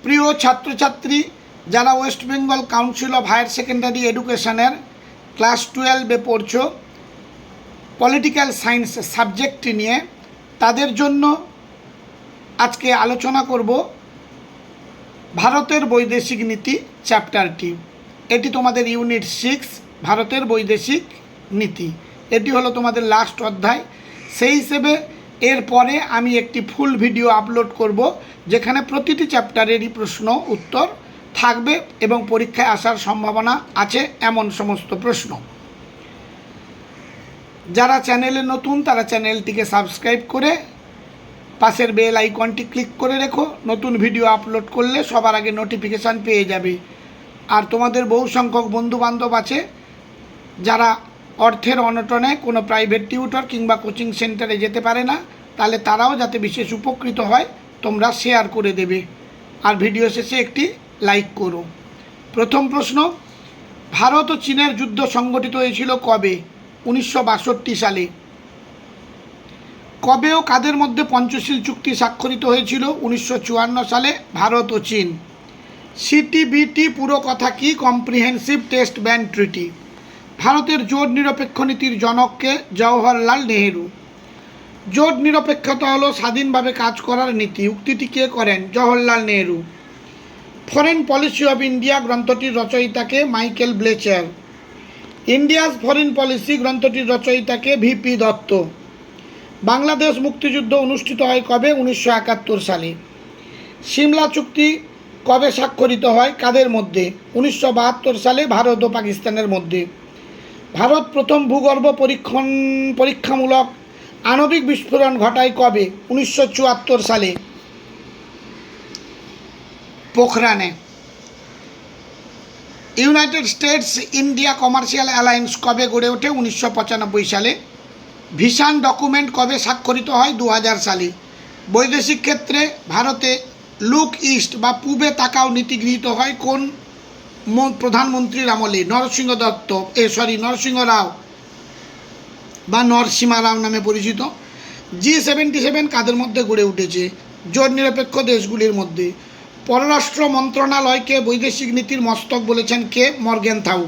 প্রিয় ছাত্রছাত্রী যারা West Bengal council of higher secondary এডুকেশনের ক্লাস 12-এ পড়ছো পলিটিক্যাল সায়েন্স সাবজেক্টটি নিয়ে, তাদের জন্য আজকে আলোচনা করব ভারতের বৈদেশিক নীতি চ্যাপ্টারটি। এটি তোমাদের ইউনিট 6 ভারতের বৈদেশিক নীতি। এটি হলো তোমাদের লাস্ট অধ্যায়। সেই হিসেবে এরপরে আমি একটি ফুল ভিডিও আপলোড করব, যেখানে প্রতিটি চ্যাপ্টারেরই প্রশ্ন উত্তর থাকবে এবং পরীক্ষায় আসার সম্ভাবনা আছে এমন সমস্ত প্রশ্ন। যারা চ্যানেলে নতুন তারা চ্যানেলটিকে সাবস্ক্রাইব করে পাশের বেল আইকনটি ক্লিক করে রেখো। নতুন ভিডিও আপলোড করলে সবার আগে নোটিফিকেশান পেয়ে যাবে। আর তোমাদের বহু সংখ্যক বন্ধুবান্ধব আছে যারা অর্থের অনটনে কোনো প্রাইভেট টিউটর কিংবা কোচিং সেন্টারে যেতে পারে না, তাহলে তারাও যাতে বিশেষ উপকৃত হয় তোমরা শেয়ার করে দেবে আর ভিডিও শেষে একটি লাইক করো। প্রথম প্রশ্ন, ভারত ও চীনের যুদ্ধ সংগঠিত হয়েছিল কবে? 1962 সালে। কবে ও কাদের মধ্যে পঞ্চশীল চুক্তি স্বাক্ষরিত হয়েছিল? 1954 সালে ভারত ও চীন। সিটিবিটি পুরো কথা কি? Comprehensive test ban treaty. ভারতের জোট নিরপেক্ষ নীতির জনককে? জওহরলাল নেহেরু। জোট নিরপেক্ষতা হলো স্বাধীনভাবে কাজ করার নীতি। উক্তিটি কে করেন? Jawaharlal Nehru. Foreign policy of India গ্রন্থটির রচয়িতাকে? Michael Brecher. India's foreign policy গ্রন্থটির রচয়িতাকে? ভিপি দত্ত। বাংলাদেশ মুক্তিযুদ্ধ অনুষ্ঠিত হয় কবে? 1971 সালে। সিমলা চুক্তি কবে স্বাক্ষরিত হয়? কাদের মধ্যে? 1972 সালে ভারত ও পাকিস্তানের মধ্যে। ভারত প্রথম ভূগর্ভ পরীক্ষামূলক আণবিক বিস্ফোরণ ঘটায় কবে? 1974 সালে পোখরানে। United States India commercial alliance কবে গড়ে ওঠে? 1995 সালে। ভিশন ডকুমেন্ট কবে স্বাক্ষরিত হয়? 2000 সালে। বৈদেশিক ক্ষেত্রে ভারতে লুক ইস্ট বা পূবে তাকাও নীতি গৃহীত হয় কোন প্রধানমন্ত্রীর আমলে? নরসিংহ রাও বা নরসিমা রাও নামে পরিচিত। G77 কাদের মধ্যে গড়ে উঠেছে? জোট নিরপেক্ষ দেশগুলির মধ্যে। পররাষ্ট্র মন্ত্রণালয়কে বৈদেশিক নীতির মস্তক বলেছেন কে? মর্গেনথাউ।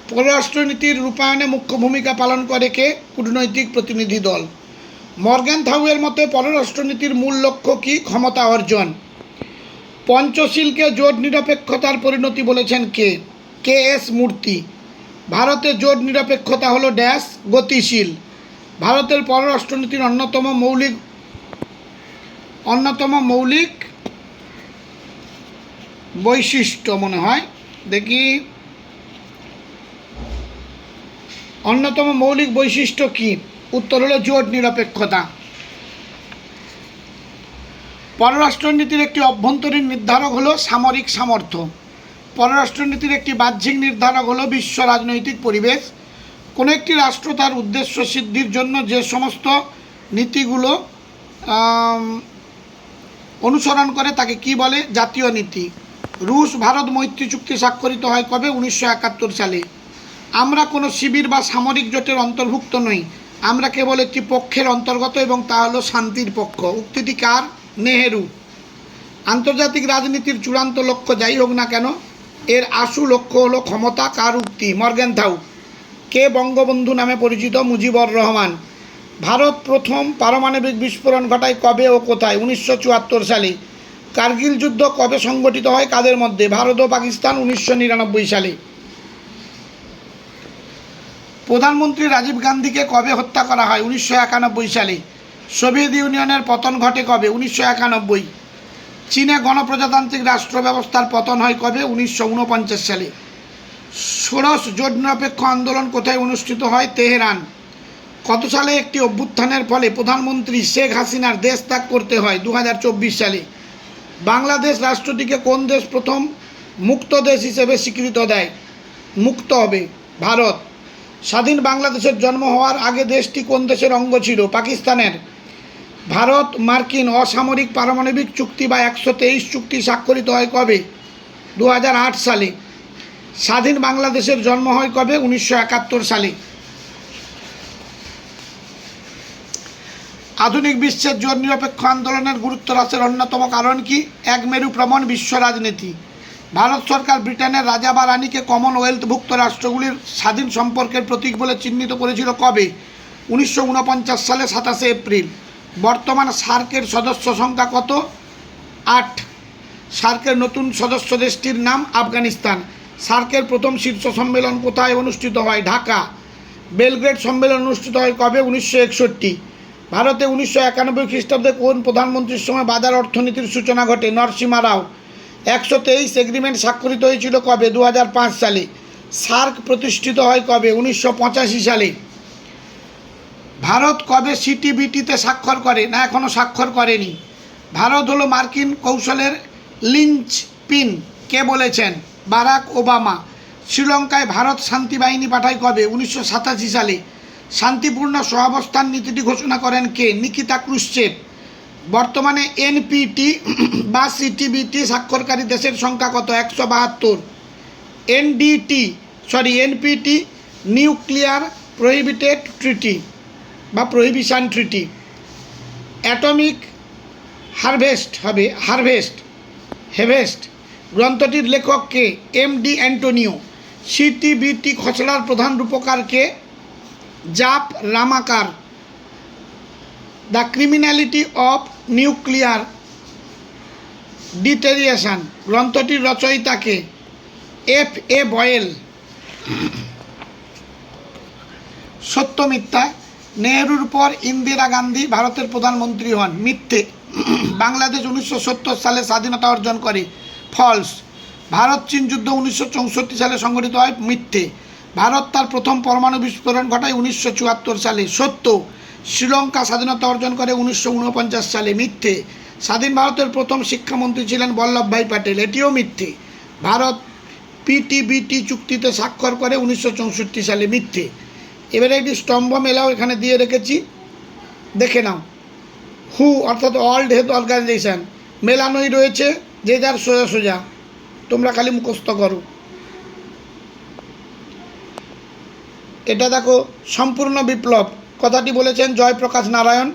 পররাষ্ট্রনীতির রূপায়ণে মুখ্য ভূমিকা পালন করে কে? কূটনৈতিক প্রতিনিধি দল। মর্গেনথাউয়ের মতে পররাষ্ট্রনীতির মূল লক্ষ্য কি? ক্ষমতা অর্জন। পঞ্চশীলকে জোট নিরপেক্ষতার পরিণতি বলেছেন কে? KS মূর্তি। ভারতে জোট নিরপেক্ষতা হলো ড্যাশ গতিশীল। ভারতের পররাষ্ট্রনীতির অন্যতম মৌলিক বৈশিষ্ট্য মনে হয় দেখি, অন্যতম মৌলিক বৈশিষ্ট্য কি? উত্তর হলো জোট নিরপেক্ষতা। পররাষ্ট্রনীতির একটি অভ্যন্তরীণ নির্ধারক হলো সামরিক সামর্থ্য। পররাষ্ট্রনীতির একটি বাহ্যিক নির্ধারক হলো বিশ্ব রাজনৈতিক পরিবেশ। কোনো একটি রাষ্ট্র তার উদ্দেশ্য সিদ্ধির জন্য যে সমস্ত নীতিগুলো অনুসরণ করে তাকে কি বলে? জাতীয় নীতি। রুশ ভারত মৈত্রী চুক্তি স্বাক্ষরিত হয় কবে? 1971 সালে। আমরা কোনো শিবির বা সামরিক জোটের অন্তর্ভুক্ত নই, আমরা কেবল একটি পক্ষের অন্তর্গত এবং তা হলো শান্তির পক্ষ। উক্তিটি কার? নেহেরু। আন্তর্জাতিক রাজনীতির চূড়ান্ত লক্ষ্য যাই হোক না কেন, এর আশু লক্ষ্য হলো ক্ষমতা। কার উক্তি? মর্গেনথাউ। কে বঙ্গবন্ধু নামে পরিচিত? মুজিবুর রহমান। ভারত প্রথম পারমাণবিক বিস্ফোরণ ঘটায় কবে ও কোথায়? 1974 সালে। কার্গিল যুদ্ধ কবে সংগঠিত হয় কাদের মধ্যে? ভারত ও পাকিস্তান। 1999 সালে। প্রধানমন্ত্রী রাজীব গান্ধীকে কবে হত্যা করা হয়? 1991 সালে। সোভিয়েত ইউনিয়নের পতন ঘটে কবে? 1991। চীনে গণপ্রজাতান্ত্রিক রাষ্ট্র ব্যবস্থার পতন হয় কবে? 1949 সালে। ষোড়শ জোট নিরপেক্ষ আন্দোলন কোথায় অনুষ্ঠিত হয়? তেহরান। কত সালে একটি অভ্যুত্থানের ফলে প্রধানমন্ত্রী শেখ হাসিনার দেশ ত্যাগ করতে হয়? 2024 সালে। বাংলাদেশ রাষ্ট্রটিকে কোন দেশ প্রথম মুক্ত দেশ হিসেবে স্বীকৃত দেয়? মুক্ত হবে ভারত। স্বাধীন বাংলাদেশের জন্ম হওয়ার আগে দেশটি কোন দেশের অঙ্গ ছিল? পাকিস্তানের। ভারত মার্কিন অসামরিক পারমাণবিক চুক্তি বা 123 চুক্তি স্বাক্ষরিত হয় কবে? 2008 সালে। স্বাধীন বাংলাদেশের জন্ম হয় কবে? 1971 সালে। আধুনিক বিশ্বের জোট নিরপেক্ষ আন্দোলনের গুরুত্ব হ্রাসের অন্যতম কারণ কি? এক মেরু প্রবণ বিশ্ব রাজনীতি। ভারত সরকার ব্রিটেনের রাজা বা রানীকে কমনওয়েলথভুক্ত রাষ্ট্রগুলির স্বাধীন সম্পর্কের প্রতীক বলে চিহ্নিত করেছিল কবে? 1949 সালে 27 এপ্রিল। বর্তমান সার্কের সদস্য সংখ্যা কত? 8। সার্কের নতুন সদস্য দেশটির নাম আফগানিস্তান। সার্কের প্রথম শীর্ষ সম্মেলন কোথায় অনুষ্ঠিত হয়? ঢাকা। বেলগ্রেড সম্মেলন অনুষ্ঠিত হয় কবে? 1961। ভারতে 1991 খ্রিস্টাব্দে কোন প্রধানমন্ত্রীর সময় বাজার অর্থনীতির সূচনা ঘটে? নরসিমা রাও। 123 এগ্রিমেন্ট স্বাক্ষরিত হয়েছিল কবে? 2005 সালে। সার্ক প্রতিষ্ঠিত হয় কবে? 1985 সালে। ভারত কবে সিটিবিটিতে স্বাক্ষর করে? না, এখনও স্বাক্ষর করেনি। ভারত হলো মার্কিন কৌশলের লিঞ্চপিন, কে বলেছেন? Barack Obama. শ্রীলঙ্কায় ভারত শান্তি বাহিনী পাঠায় কবে? 1987 সালে। শান্তিপূর্ণ সহাবস্থান নীতিটি ঘোষণা করেন কে? Nikita Khrushchev. বর্তমানে এনপিটি বা সিটিবিটি স্বাক্ষরকারী দেশের সংখ্যা কত? 172। এনপিটি নিউক্লিয়ার প্রহিবিটেড ট্রিটি বা প্রহিবিশন ট্রিটি। অ্যাটমিক হারভেস্ট গ্রন্থটির লেখক কে? MD Antonio. সিটিবিটি খসড়ার প্রধান রূপকার কে? Jaap Ramaker. The criminality of nuclear deterioration গ্রন্থটির রচয়িতা কে? এফ.এ. বয়েল। সত্য মিথ্যা? নেহরুর পর ইন্দিরা গান্ধী ভারতের প্রধানমন্ত্রী হন। মিথ্যে। বাংলাদেশ 1970 সালে স্বাধীনতা অর্জন করে। ফলস। ভারত চীন যুদ্ধ 1964 সালে সংঘটিত হয়। মিথ্যে। ভারত তার প্রথম পরমাণু বিস্ফোরণ ঘটায় 1974 সালে। সত্য। শ্রীলঙ্কা স্বাধীনতা অর্জন করে 1949 সালে। মিথ্যে। স্বাধীন ভারতের প্রথম শিক্ষামন্ত্রী ছিলেন বল্লভভাই প্যাটেল। এটিও মিথ্যে। ভারত পিটিবিটি চুক্তিতে স্বাক্ষর করে 1964 সালে। মিথ্যে। এবারে একটি স্তম্ভ মেলাও এখানে দিয়ে রেখেছি, দেখে নাও। হু অর্থাৎ ওয়ার্ল্ড হেলথ অর্গানাইজেশন মেলানোই রয়েছে, যে যার সোজা সোজা, তোমরা খালি মুখস্থ করো। এটা দেখো, সম্পূর্ণ বিপ্লব কথাটি বলেছেন জয়প্রকাশ নারায়ণ।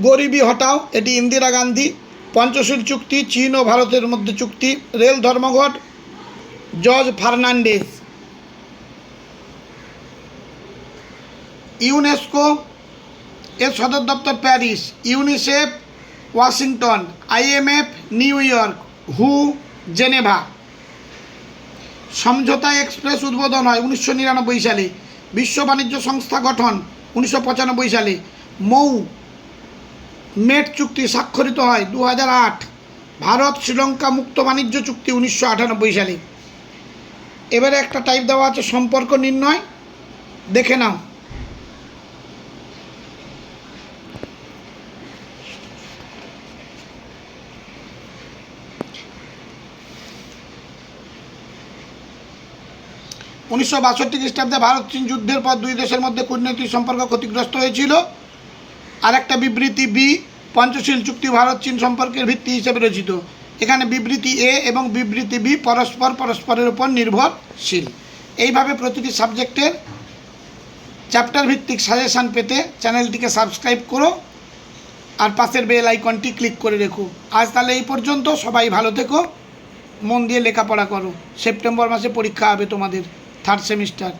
গরিবি হটাও, এটি ইন্দিরা গান্ধী। পঞ্চশীল চুক্তি চীন ও ভারতের মধ্যে চুক্তি। রেল ধর্মঘট জর্জ ফার্নান্ডেজ। ইউনেস্কো এর সদর দপ্তর Paris. UNICEF Washington. IMF New York. হু জেনেভা। সমঝোতা এক্সপ্রেস উদ্বোধন হয় 1999 সালে। বিশ্ব বাণিজ্য সংস্থা গঠন 1995 সালে। মৌ মেট চুক্তি স্বাক্ষরিত হয় 2008। ভারত শ্রীলঙ্কা মুক্ত বাণিজ্য চুক্তি 1998 সালে। এবারে একটা টাইপ দেওয়া আছে সম্পর্ক নির্ণয়, দেখে নাও। উনিশশো 62 খ্রিস্টাব্দে ভারত চীন যুদ্ধের পর দুই দেশের মধ্যে কূটনৈতিক সম্পর্ক ক্ষতিগ্রস্ত হয়েছিল। আর একটা বিবৃতি বি, পঞ্চশীল চুক্তি ভারত চীন সম্পর্কের ভিত্তি হিসেবে রচিত। এখানে বিবৃতি এ এবং বিবৃতি বি পরস্পরের উপর নির্ভরশীল। এইভাবে প্রতিটি সাবজেক্টের চ্যাপ্টার ভিত্তিক সাজেশান পেতে চ্যানেলটিকে সাবস্ক্রাইব করো আর পাশের বেল আইকনটি ক্লিক করে রেখো। আজ তাহলে এই পর্যন্ত। সবাই ভালো থেকো, মন দিয়ে লেখাপড়া করো। সেপ্টেম্বর মাসে পরীক্ষা হবে তোমাদের 3rd সেমিস্টার।